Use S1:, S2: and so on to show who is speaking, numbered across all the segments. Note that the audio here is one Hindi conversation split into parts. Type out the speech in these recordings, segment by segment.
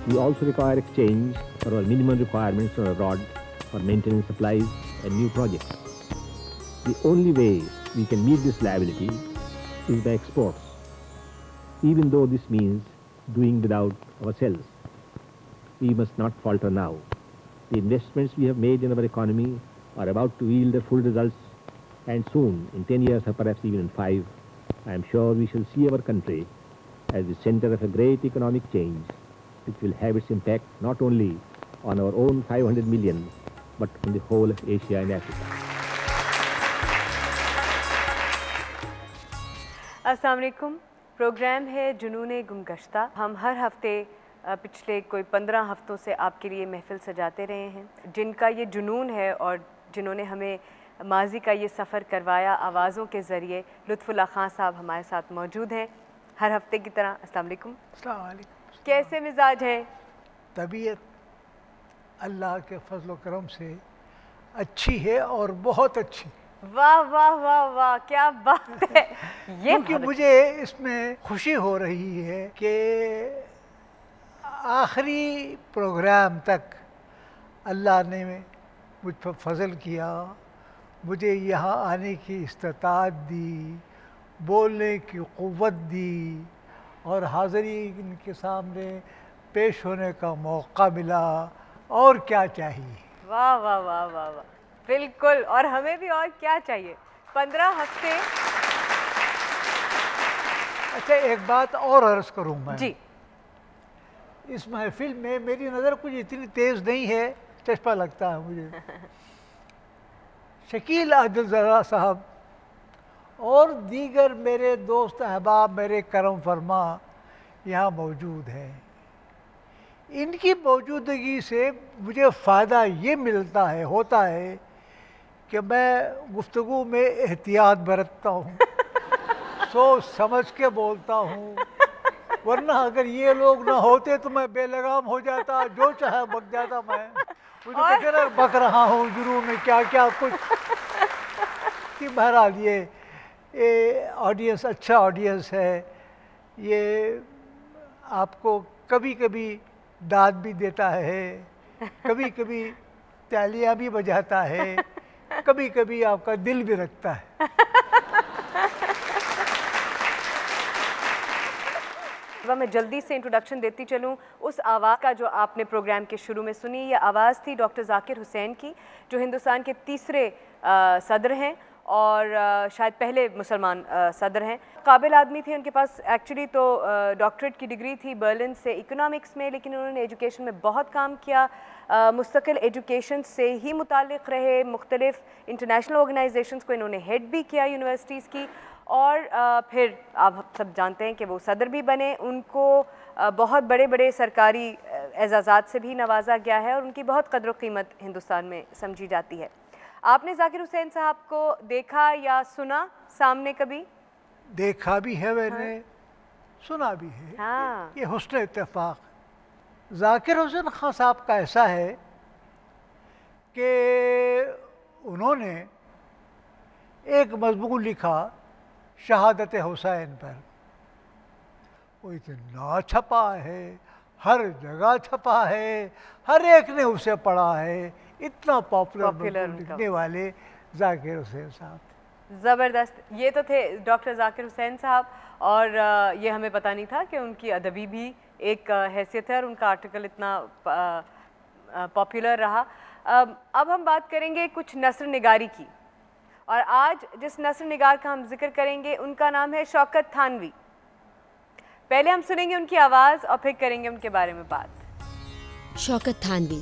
S1: We also require exchange for our minimum requirements from abroad for maintenance supplies and new projects. The only way we can meet this liability is by exports, even though this means doing without ourselves. We must not falter now. The investments we have made in our economy are about to yield their full results, and soon, in 10 years or perhaps even in 5, I am sure we shall see our country as the center of a great economic change, which will have its impact not only on our own 500 million, but on the whole of Asia and Africa.
S2: अस्सलाम वालेकुम। प्रोग्राम है जुनून गुमगश्ता। हम हर हफ्ते पिछले कोई 15 हफ्तों से आपके लिए महफिल सजाते रहे हैं। जिनका ये जुनून है और जिन्होंने हमें माजी का ये सफ़र करवाया आवाज़ों के ज़रिए, लुत्फ़ुल्लाह खान साहब हमारे साथ मौजूद हैं हर हफ्ते की तरह। अस्सलाम वालेकुम।
S3: अस्सलाम वालेकुम।
S2: कैसे मिजाज है?
S3: तबीयत अल्लाह के फजल करम से अच्छी है और बहुत अच्छी।
S2: वाह वाह वाह वाह, क्या बात है। ये
S3: क्योंकि मुझे इसमें खुशी हो रही है कि आखिरी प्रोग्राम तक अल्लाह ने मुझ पर फजल किया, मुझे यहाँ आने की इस्तात दी, बोलने की क़ुव्वत दी और हाज़रीन के सामने पेश होने का मौका मिला। और क्या चाहिए।
S2: वाह वाह वाह वाह वाह, बिल्कुल। और हमें भी और क्या चाहिए। 15 हफ्ते।
S3: अच्छा, एक बात और अर्ज़ करूँ मैं
S2: जी।
S3: इस महफिल में मेरी नज़र कुछ इतनी तेज़ नहीं है, चश्मा लगता है मुझे। शकील अब्दुल साहब और दीगर मेरे दोस्त अहबाब, मेरे करम फरमा यहाँ मौजूद हैं। इनकी मौजूदगी से मुझे फ़ायदा ये मिलता है, होता है कि मैं गुफ्तगू में एहतियात बरतता हूँ, सोच समझ के बोलता हूँ, वरना अगर ये लोग ना होते तो मैं बेलगाम हो जाता, जो चाहे बक जाता। मैं मुझे कितना बक रहा हूँ जुनून में क्या क्या कुछ। कि बहरहाल ये ऑडियंस अच्छा ऑडियंस है, ये आपको कभी कभी दाद भी देता है, कभी कभी तालियां भी बजाता है, कभी कभी आपका दिल भी रखता है।
S2: मैं जल्दी से इंट्रोडक्शन देती चलूँ उस आवाज़ का जो आपने प्रोग्राम के शुरू में सुनी। ये आवाज़ थी डॉक्टर जाकिर हुसैन की, जो हिंदुस्तान के तीसरे सदर हैं और शायद पहले मुसलमान सदर हैं। काबिल आदमी थे। उनके पास एक्चुअली तो डॉक्टरेट की डिग्री थी बर्लिन से इकोनॉमिक्स में, लेकिन उन्होंने एजुकेशन में बहुत काम किया। मुस्तकिल एजुकेशन से ही मुताल्लिक़ रहे। मुख्तलिफ़ इंटरनेशनल ऑर्गेनाइजेशंस को इन्होंने हेड भी किया यूनिवर्सिटीज़ की, और फिर आप सब जानते हैं कि वो सदर भी बने। उनको बहुत बड़े बड़े सरकारी एजाज़ात से भी नवाजा गया है और उनकी बहुत कदर कीमत हिंदुस्तान में समझी जाती है। आपने जाकिर हुसैन साहब को देखा या सुना सामने कभी?
S3: देखा भी है मैंने। हाँ। सुना भी है।
S2: हाँ।
S3: ये हुस्न इत्तेफाक जाकिर हुसैन खान साहब का ऐसा है कि उन्होंने एक मज़मून लिखा शहादत हुसैन पर। वो इतना छपा है, हर जगह छपा है, हर एक ने उसे पढ़ा है। इतना पॉपुलर लिखने वाले जाकिर हुसैन साहब।
S2: ज़बरदस्त। ये तो थे डॉक्टर जाकिर हुसैन साहब, और ये हमें पता नहीं था कि उनकी अदबी भी एक हैसियत है और उनका आर्टिकल इतना पॉपुलर रहा। अब हम बात करेंगे कुछ नस्र निगारी की, और आज जिस नस्र निगार का हम जिक्र करेंगे उनका नाम है शौकत थानवी। पहले हम सुनेंगे उनकी आवाज़ और फिर करेंगे उनके बारे में बात।
S4: शौकत थानवी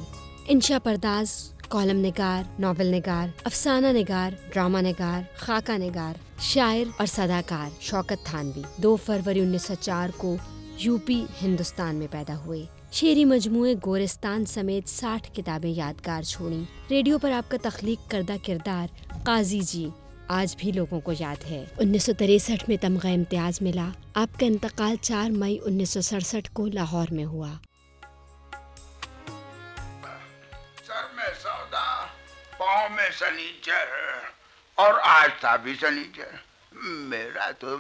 S4: इंशा परदाज, कॉलम निगार, नावल निगार, अफसाना निगार, ड्रामा निगार, खाका निगार, शायर और सदाकार शौकत थानवी 2 फरवरी 1904 को यूपी हिंदुस्तान में पैदा हुए। शेरी मजमूए गोरिस्तान समेत 60 किताबें यादगार छोड़ी। रेडियो पर आपका तख्लीक करदा किरदार काजी जी आज भी लोगों को याद है। 1963 में तमगा इम्तियाज मिला। आपका इंतकाल 4 मई 1967 को लाहौर में हुआ।
S5: सर में सौदा, पाँव में सनीचर, और आज था भी सनीचर। मेरा तो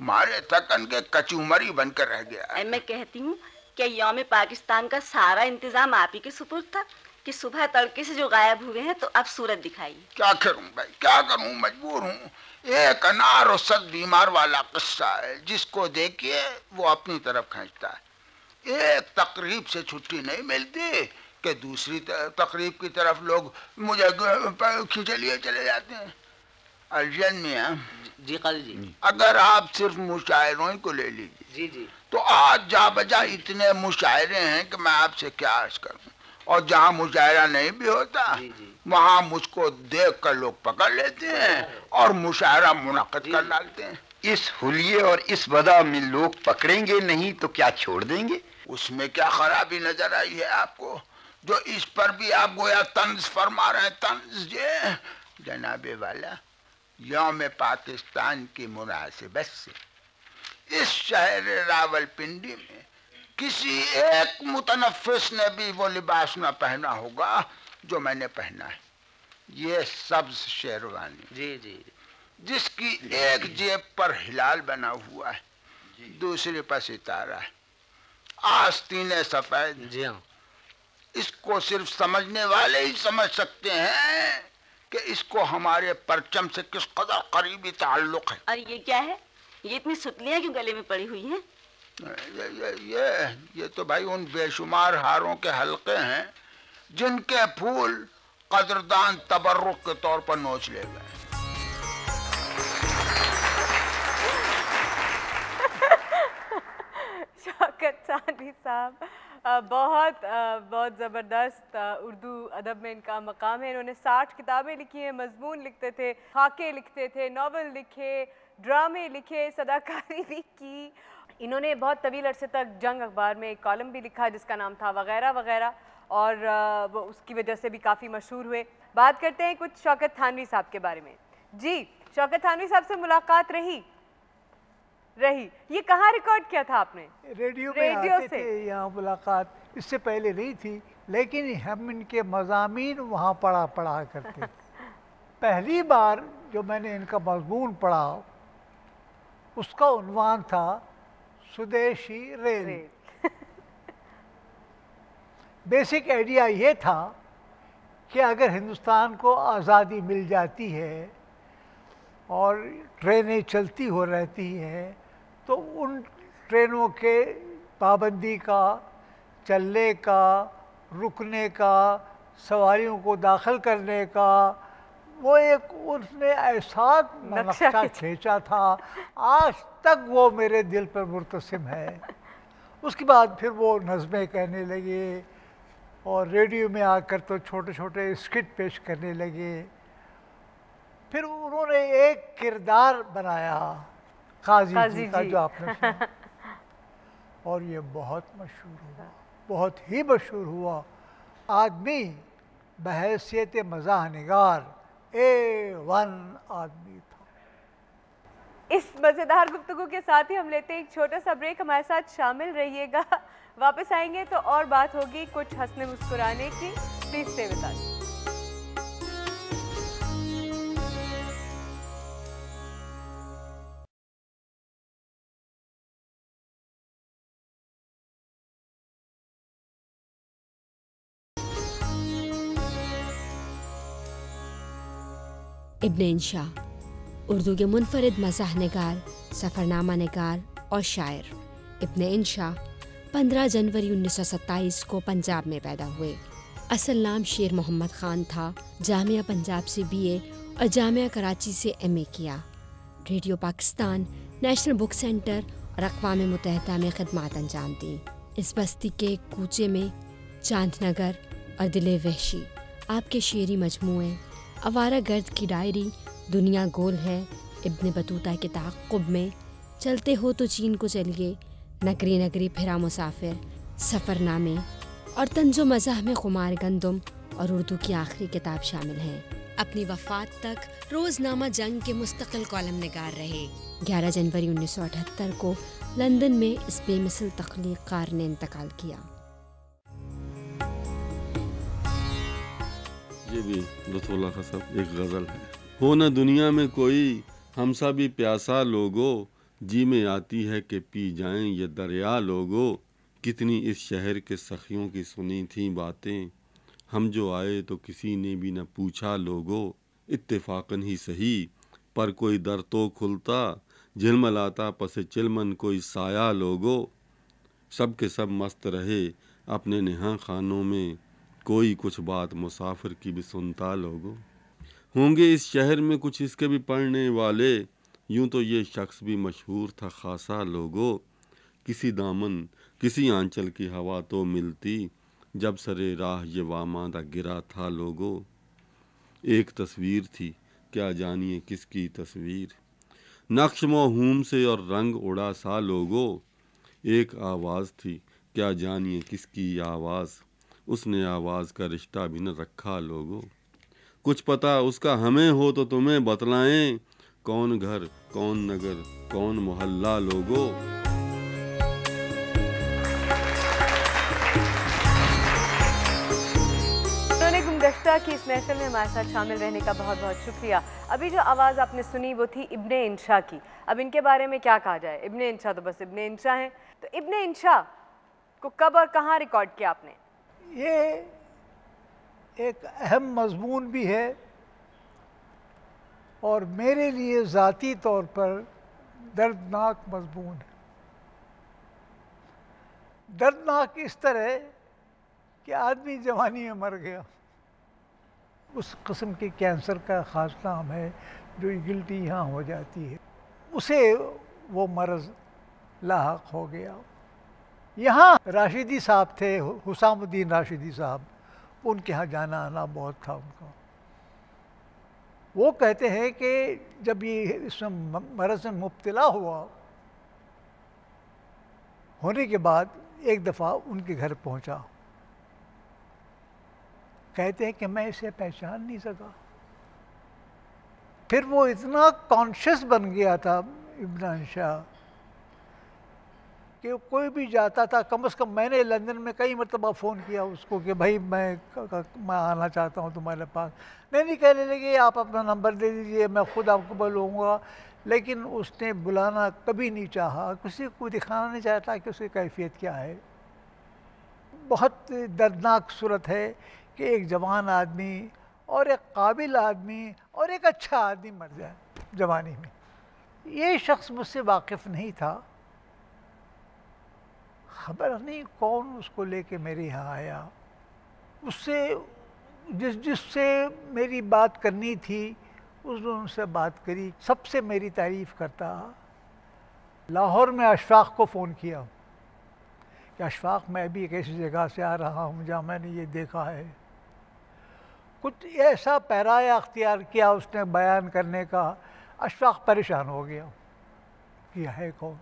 S5: मारे थकन के कचूमरी बनकर रह गया।
S6: मैं कहती हूँ क्या यौम पाकिस्तान का सारा इंतजाम आप ही के सुपुर्द था कि सुबह तड़के से जो गायब हुए हैं तो अब सूरत दिखाई?
S5: क्या करूं भाई, क्या करूं, मजबूर हूं। एक अनार और सद बीमार वाला किस्सा है, जिसको देखिए वो अपनी तरफ खींचता है। एक तकरीब से छुट्टी नहीं मिलती कि दूसरी तकरीब की तरफ लोग मुझे खींचे लिए चले जाते हैं। अर्जन मियां
S7: जी काजी जी,
S5: अगर आप सिर्फ मुशायरों को ले लीजिए
S7: जी जी,
S5: तो आज जा बजा इतने मुशायरे हैं कि मैं आपसे क्या अर्ज करूं। और जहाँ मुशायरा नहीं भी होता वहाँ मुझको देख कर लोग पकड़ लेते हैं और मुशायरा मुनक़्क़िद कर डालते हैं।
S8: इस हुलिये और इस बदा में लोग पकड़ेंगे नहीं तो क्या छोड़ देंगे?
S5: उसमें क्या खराबी नजर आई है आपको, जो इस पर भी आप गोया तंज फरमा रहे हैं? तंज ये जनाबे वाला, यौम पाकिस्तान की मुनासिबत से इस शहर रावलपिंडी में किसी एक मुतनफ़िस ने भी वो लिबास न पहना होगा जो मैंने पहना है। ये सब्ज शेरवानी
S7: जी जी,
S5: जिसकी एक जेब पर हिलाल बना हुआ है, दूसरे पर सितारा है, आस्तीने सफेद।
S7: जी हाँ,
S5: इसको सिर्फ समझने वाले ही समझ सकते हैं कि इसको हमारे परचम से किस कदर करीबी ताल्लुक है।
S6: और ये क्या है? ये इतनी सुतलियां क्यों गले में पड़ी हुई हैं?
S5: ये तो भाई उन बेशुमार हारों के हल्के हैं जिनके फूल कदरदान तबर्रुक के तौर पर नोच ले गए।
S2: शौकत थानवी साहब, बहुत बहुत ज़बरदस्त उर्दू अदब में इनका मकाम है। इन्होंने 60 किताबें लिखी हैं, मजमून लिखते थे, खाके लिखते थे, नावल लिखे, ड्रामे लिखे, सदाकारी भी की। इन्होंने बहुत तवील अरसे तक जंग अखबार में एक कॉलम भी लिखा जिसका नाम था वगैरह वगैरह, और वो उसकी वजह से भी काफ़ी मशहूर हुए। बात करते हैं कुछ शौकत थानवी साहब के बारे में। जी, शौकत थानवी साहब से मुलाकात रही? ये कहाँ रिकॉर्ड किया था आपने?
S3: रेडियो आते थे यहाँ मुलाकात, इससे पहले नहीं थी, लेकिन हम इनके मज़ामीन वहाँ पढ़ा करते थे। पहली बार जो मैंने इनका मजमून पढ़ा उसका उन्वान था स्वदेशी रेल। बेसिक आइडिया ये था कि अगर हिंदुस्तान को आज़ादी मिल जाती है और ट्रेनें चलती हो रहती हैं तो उन ट्रेनों के पाबंदी का, चलने का, रुकने का, सवारियों को दाखिल करने का, वो एक उसने ऐसा नक्शा खींचा था, आज तक वो मेरे दिल पर मुर्तसिम है। उसके बाद फिर वो नज़में कहने लगे और रेडियो में आकर तो छोटे छोटे स्किट पेश करने लगे। फिर उन्होंने एक किरदार बनाया काजी जी का, जो आपने सुना, और ये बहुत मशहूर हुआ, बहुत ही मशहूर हुआ। आदमी बहैसियत मज़ाह निगार A1 आदमी था।
S2: इस मज़ेदार गुफ्तगू के साथ ही हम लेते हैं एक छोटा सा ब्रेक। हमारे साथ शामिल रहिएगा, वापस आएंगे तो और बात होगी कुछ हंसने मुस्कुराने की। Please stay with us.
S4: Ibn Insha Urdu के मुनफरिद मज़ाह निगार, सफ़रनामा निगार और शायर। इब्न इंशा 15 जनवरी 1927 को पंजाब में पैदा हुए। असल नाम शेर मोहम्मद ख़ान था। जामिया पंजाब से BA और जामिया कराची से MA किया। Radio Pakistan, national book centre और अक़वाम मुत्तहिदा में खिदमत अंजाम दी। इस बस्ती के कूचे में चांदनगर और दिले वहशी आपके शेरी मजमूए, आवारा गर्द की डायरी, दुनिया गोल है, इब्न बतूता के ताक़ुब में, चलते हो तो चीन को चलिए, नगरी नगरी फिरा मुसाफिर, सफ़रनामे और तंजो मज़ाह में खुमार गंदम और उर्दू की आखिरी किताब शामिल हैं। अपनी वफ़ात तक रोज़नामा जंग के मुस्तकिल कॉलम निगार रहे। 11 जनवरी 1978 को लंदन में इस बेमिसल तख्लीक़कार ने इंतकाल किया।
S9: ये भी लुत्फ़ुल्लाह का सब एक गज़ल है। हो न दुनिया में कोई हमसा भी प्यासा लोगो, जी में आती है कि पी जाएं ये दरिया लोगो, कितनी इस शहर के सखियों की सुनी थी बातें, हम जो आए तो किसी ने भी न पूछा लोगो, इत्तेफाकन ही सही पर कोई दर तो खुलता, झिलमिलाता पसे चिलमन कोई साया लोगो। सब के सब मस्त रहे अपने नेहा खानों में, कोई कुछ बात मुसाफिर की भी सुनता लोगो। होंगे इस शहर में कुछ इसके भी पढ़ने वाले, यूं तो ये शख्स भी मशहूर था खासा लोगो। किसी दामन किसी आंचल की हवा तो मिलती, जब सरे राह ये वामादा गिरा था लोगो। एक तस्वीर थी क्या जानिए किसकी तस्वीर, नक्श मौहूम से और रंग उड़ा सा लोगो। एक आवाज़ थी क्या जानिए किसकी आवाज़, उसने आवाज़ का रिश्ता भी न रखा लोगो। कुछ पता उसका हमें हो तो तुम्हें बतलाएं, कौन घर कौन नगर कौन मोहल्ला लोगो।
S2: गुलदस्ता की इस महफिल में हमारे साथ शामिल रहने का बहुत बहुत शुक्रिया। अभी जो आवाज़ आपने सुनी वो थी इब्ने इंशा की। अब इनके बारे में क्या कहा जाए, इब्ने इंशा तो बस इब्ने इंशा हैं। तो इब्ने इंशा को कब और कहाँ रिकॉर्ड किया आपने?
S3: ये एक अहम मजमून भी है और मेरे लिए ज़ाती तौर पर दर्दनाक मजमून है। दर्दनाक इस तरह कि आदमी जवानी में मर गया, उस किस्म के कैंसर का ख़ास नाम है जो गिल्टी यहाँ हो जाती है, उसे वो मर्ज़ लाहक हो गया। यहाँ राशिदी साहब थे, हुसामुद्दीन राशिदी साहब, उनके यहाँ जाना आना बहुत था उनका। वो कहते हैं कि जब ये इसमें मर्ज़ में मुब्तला हुआ होने के बाद एक दफ़ा उनके घर पहुँचा, कहते हैं कि मैं इसे पहचान नहीं सका। फिर वो इतना कॉन्शियस बन गया था इब्ने इंशा कि कोई भी जाता था, कम से कम मैंने लंदन में कई मरतबा फ़ोन किया उसको कि भाई मैं आना चाहता हूँ तुम्हारे पास। नहीं कहने लगे आप अपना नंबर दे दीजिए, मैं ख़ुद आपको बुलाऊँगा। लेकिन उसने बुलाना कभी नहीं चाहा, किसी को दिखाना नहीं चाहता कि उसकी कैफियत क्या है। बहुत दर्दनाक सूरत है कि एक जवान आदमी और एक काबिल आदमी और एक अच्छा आदमी मर जाए जवानी में। ये शख्स मुझसे वाकिफ़ नहीं था, खबर नहीं कौन उसको लेके मेरे यहाँ आया। उससे जिससे मेरी बात करनी थी उसने उनसे बात करी, सबसे मेरी तारीफ़ करता। लाहौर में अशफाक को फ़ोन किया कि अशफाक मैं भी एक ऐसी जगह से आ रहा हूँ जहाँ मैंने ये देखा है। कुछ ऐसा पैराया अख्तियार किया उसने बयान करने का, अशफाक परेशान हो गया कि है कौन।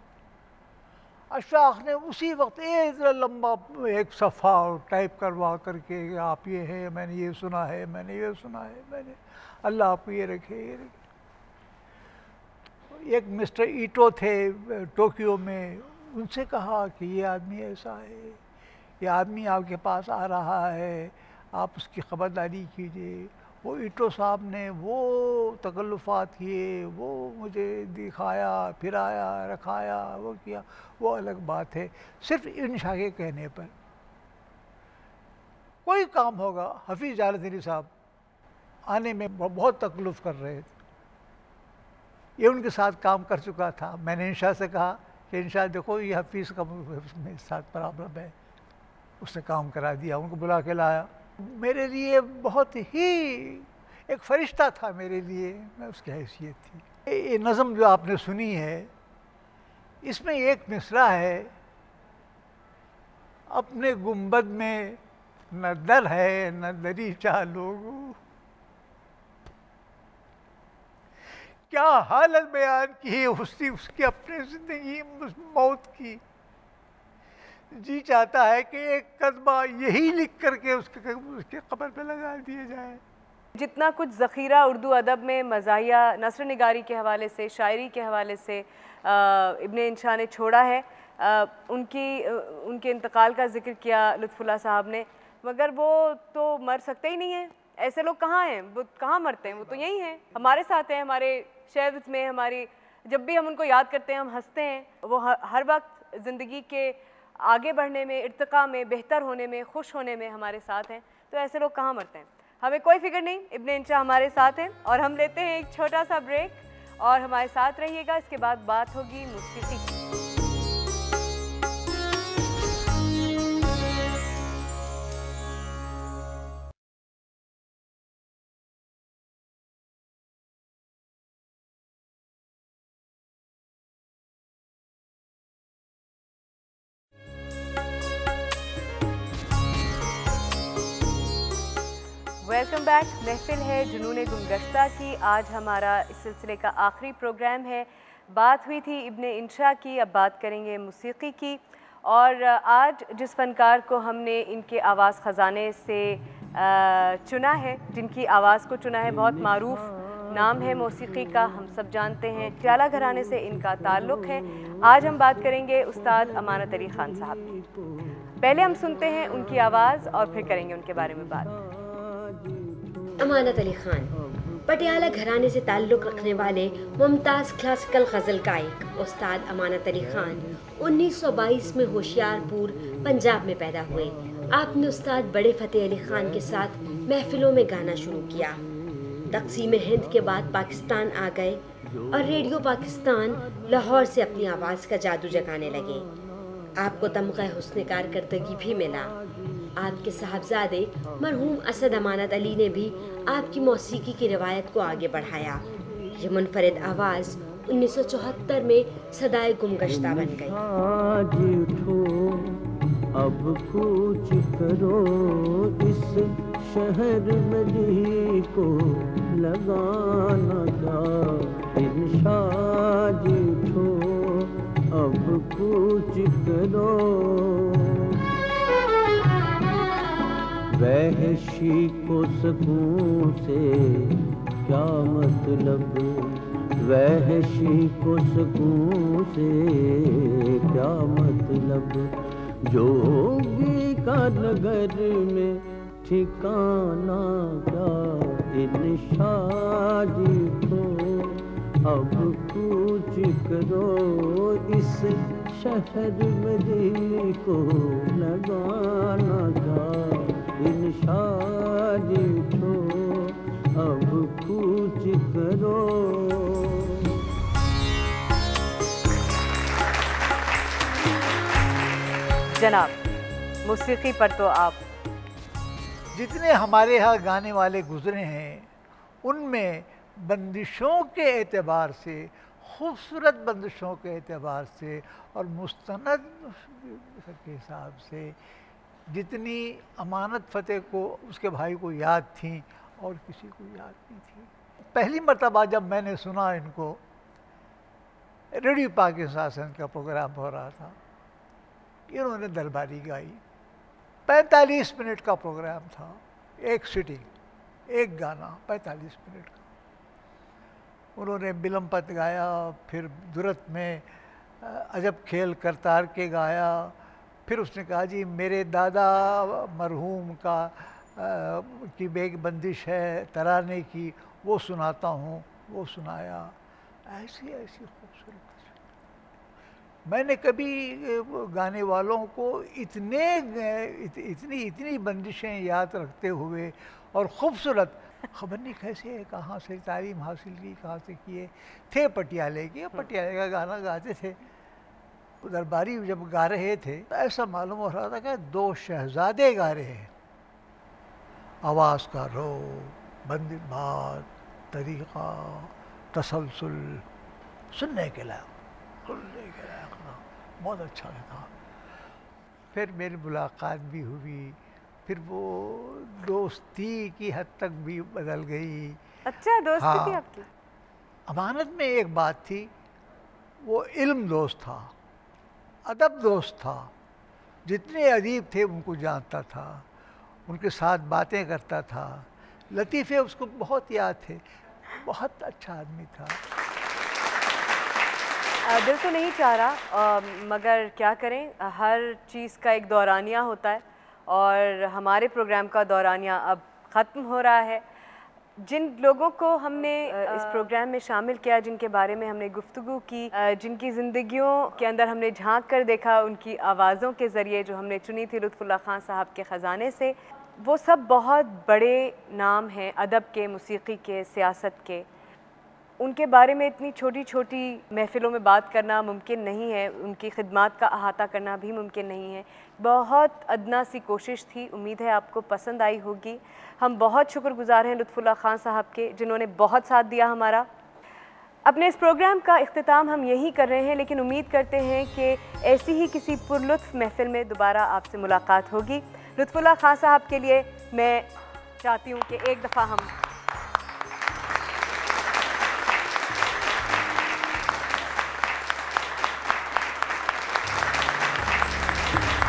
S3: अशफाक ने उसी वक्त इतना लंबा एक सफ़ा टाइप करवा करके आप ये है, मैंने ये सुना है, मैंने ये सुना है, मैंने अल्लाह आपको ये रखे, ये रखे। एक मिस्टर ईटो थे टोक्यो में, उनसे कहा कि ये आदमी ऐसा है, ये आदमी आपके पास आ रहा है, आप उसकी ख़बरदारी कीजिए। वो ईटो साहब ने वो तकल्लुफ़ात किए, वो मुझे दिखाया, फिराया, रखाया, वो किया, वो अलग बात है। सिर्फ इंशा के कहने पर कोई काम होगा, हफीज़ जालंधरी साहब आने में बहुत तकल्लुफ़ कर रहे थे। ये उनके साथ काम कर चुका था। मैंने इंशा से कहा कि इंशा देखो ये हफीज़ का मेरे साथ प्रॉब्लम है, उसने काम करा दिया, उनको बुला के लाया। मेरे लिए बहुत ही एक फरिश्ता था, मेरे लिए मैं उसकी हैसियत थी। ये नज़म जो आपने सुनी है, इसमें एक मिसरा है, अपने गुंबद में न दर है न दरीचा लोगो। क्या हालत बयान की है उसकी अपने ज़िंदगी मौत की। जी चाहता है कि एक कदमा यही लिख करके उसके कब्र पे लगा दिया जाए।
S2: जितना कुछ ज़ख़ीरा उर्दू अदब में मज़ाहिया नस्र निगारी के हवाले से, शायरी के हवाले से इब्ने इंशा ने छोड़ा है, उनके इंतकाल का जिक्र किया लुत्फ़ुल्लाह साहब ने, मगर वो तो मर सकते ही नहीं हैं। ऐसे लोग कहाँ हैं, वो कहाँ मरते हैं, वो तो यही हैं, हमारे साथ हैं, हमारे शहर में, हमारी जब भी हम उनको याद करते हैं हम हंसते हैं। वो हर वक्त ज़िंदगी के आगे बढ़ने में, इर्तिका में, बेहतर होने में, खुश होने में हमारे साथ हैं। तो ऐसे लोग कहाँ मरते हैं। हमें कोई फिक्र नहीं, इब्ने इंशा हमारे साथ हैं। और हम लेते हैं एक छोटा सा ब्रेक और हमारे साथ रहिएगा। इसके बाद बात होगी मौसीकी की। Welcome back. महफिल है जुनून गुमगश्ता की। आज हमारा इस सिलसिले का आखिरी प्रोग्राम है। बात हुई थी इब्ने इंशा की, अब बात करेंगे मौसीकी की। और आज जिस फ़नकार को हमने इनके आवाज़ ख़जाने से चुना है, जिनकी आवाज़ को चुना है, बहुत मारूफ नाम है मौसीकी का, हम सब जानते हैं। ख्याला घराने से इनका ताल्लुक़ है। आज हम बात करेंगे उस्ताद अमानत अली ख़ान साहब की। पहले हम सुनते हैं उनकी आवाज़ और फिर करेंगे उनके बारे में बात।
S4: अमानत अली ख़ान पटियाला घराने से ताल्लुक़ रखने वाले मुमताज़ क्लासिकल गज़ल गायक उस्ताद अमानत अली ख़ान 1922 में होशियारपुर पंजाब में पैदा हुए। आपने उस्ताद बड़े फ़तेह अली ख़ान के साथ महफिलों में गाना शुरू किया। तक़सीम हिंद के बाद पाकिस्तान आ गए और रेडियो पाकिस्तान लाहौर से अपनी आवाज़ का जादू जगाने लगे। आपको तमग़ा हुस्न कारकर्दगी भी मिला। आपके साहबजादे मरहूम असद अमानत अली ने भी आपकी मौसीकी की रवायत को आगे बढ़ाया। ये मुनफरिद आवाज़ 1974 में सदाए गुमगश्ता बन गई।
S7: आज उठो अब कूच करो इस शहर में जी को लगाना था। इंशाद उठो अब कूच करो। वहशी को सकून से क्या मतलब, वहशी को सकून से क्या मतलब। जोगी का नगर में ठिकाना क्या। इंशाद को अब कूच करो इस शहर में दिल को लगाना था। इंशाद को अब कूच करो।
S2: जनाब, मौसीकी पर तो आप
S3: जितने हमारे यहाँ गाने वाले गुजरे हैं उनमें बंदिशों के एतबार से, खूबसूरत बंदिशों के एतबार से और मुस्तनद के हिसाब से जितनी अमानत फ़तेह को, उसके भाई को याद थी और किसी को याद नहीं थी। पहली मर्तबा जब मैंने सुना इनको, रेडियो पाकिस्तान का प्रोग्राम हो रहा था, इन्होंने दरबारी गाई। 45 मिनट का प्रोग्राम था, एक सिटिंग, एक गाना 45 मिनट का। उन्होंने बिलमपत गाया, फिर दुरत में अजब खेल करतार के गाया। फिर उसने कहा जी मेरे दादा मरहूम का की बेग बंदिश है तराने की, वो सुनाता हूँ। वो सुनाया। ऐसी ऐसी खूबसूरत। मैंने कभी गाने वालों को इतनी बंदिशें याद रखते हुए और ख़ूबसूरत, खबर नहीं कैसे है, कहाँ से तालीम हासिल की, कहाँ से किए थे। पटियाले के, पटियाले का गाना गाते थे। दरबारी जब गा रहे थे तो ऐसा मालूम हो रहा था कि दो शहजादे गा रहे हैं। आवाज़ का रो, बंदिश बात, तरीक़ा, तसलसल, सुनने के लायक बहुत अच्छा था। फिर मेरी मुलाकात भी हुई, फिर वो दोस्ती की हद तक भी बदल गई।
S2: अच्छा, दोस्ती थी आपकी?
S3: अमानत में एक बात थी, वो इल्म दोस्त था, अदब दोस्त था। जितने अदीब थे उनको जानता था, उनके साथ बातें करता था। लतीफ़े उसको बहुत याद थे। बहुत अच्छा आदमी था।
S2: दिल तो नहीं चाह रहा, मगर क्या करें, हर चीज़ का एक दौरानिया होता है और हमारे प्रोग्राम का दौरानिया अब ख़त्म हो रहा है। जिन लोगों को हमने इस प्रोग्राम में शामिल किया, जिनके बारे में हमने गुफ्तगू की, जिनकी ज़िंदगियों के अंदर हमने झांक कर देखा, उनकी आवाज़ों के ज़रिए जो हमने चुनी थी लुत्फ़ुल्लाह खान साहब के ख़जाने से, वो सब बहुत बड़े नाम हैं अदब के, मौसीक़ी के, सियासत के। उनके बारे में इतनी छोटी छोटी महफ़िलों में बात करना मुमकिन नहीं है, उनकी खिदमात का अहाता करना भी मुमकिन नहीं है। बहुत अदना सी कोशिश थी, उम्मीद है आपको पसंद आई होगी। हम बहुत शुक्रगुज़ार हैं लुत्फ़ुल्लाह खान साहब के, जिन्होंने बहुत साथ दिया हमारा। अपने इस प्रोग्राम का इख्तिताम हम यही कर रहे हैं, लेकिन उम्मीद करते हैं कि ऐसी ही किसी पुरलुत्फ़ महफ़िल में दोबारा आपसे मुलाकात होगी। लुत्फ़ुल्लाह खान साहब के लिए मैं चाहती हूँ कि एक दफ़ा हम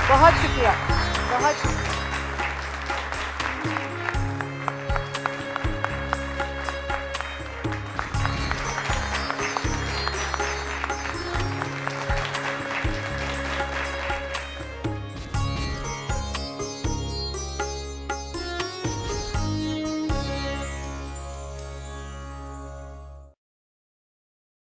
S2: बहुत शुक्रिया, बहुत शुक्रिया।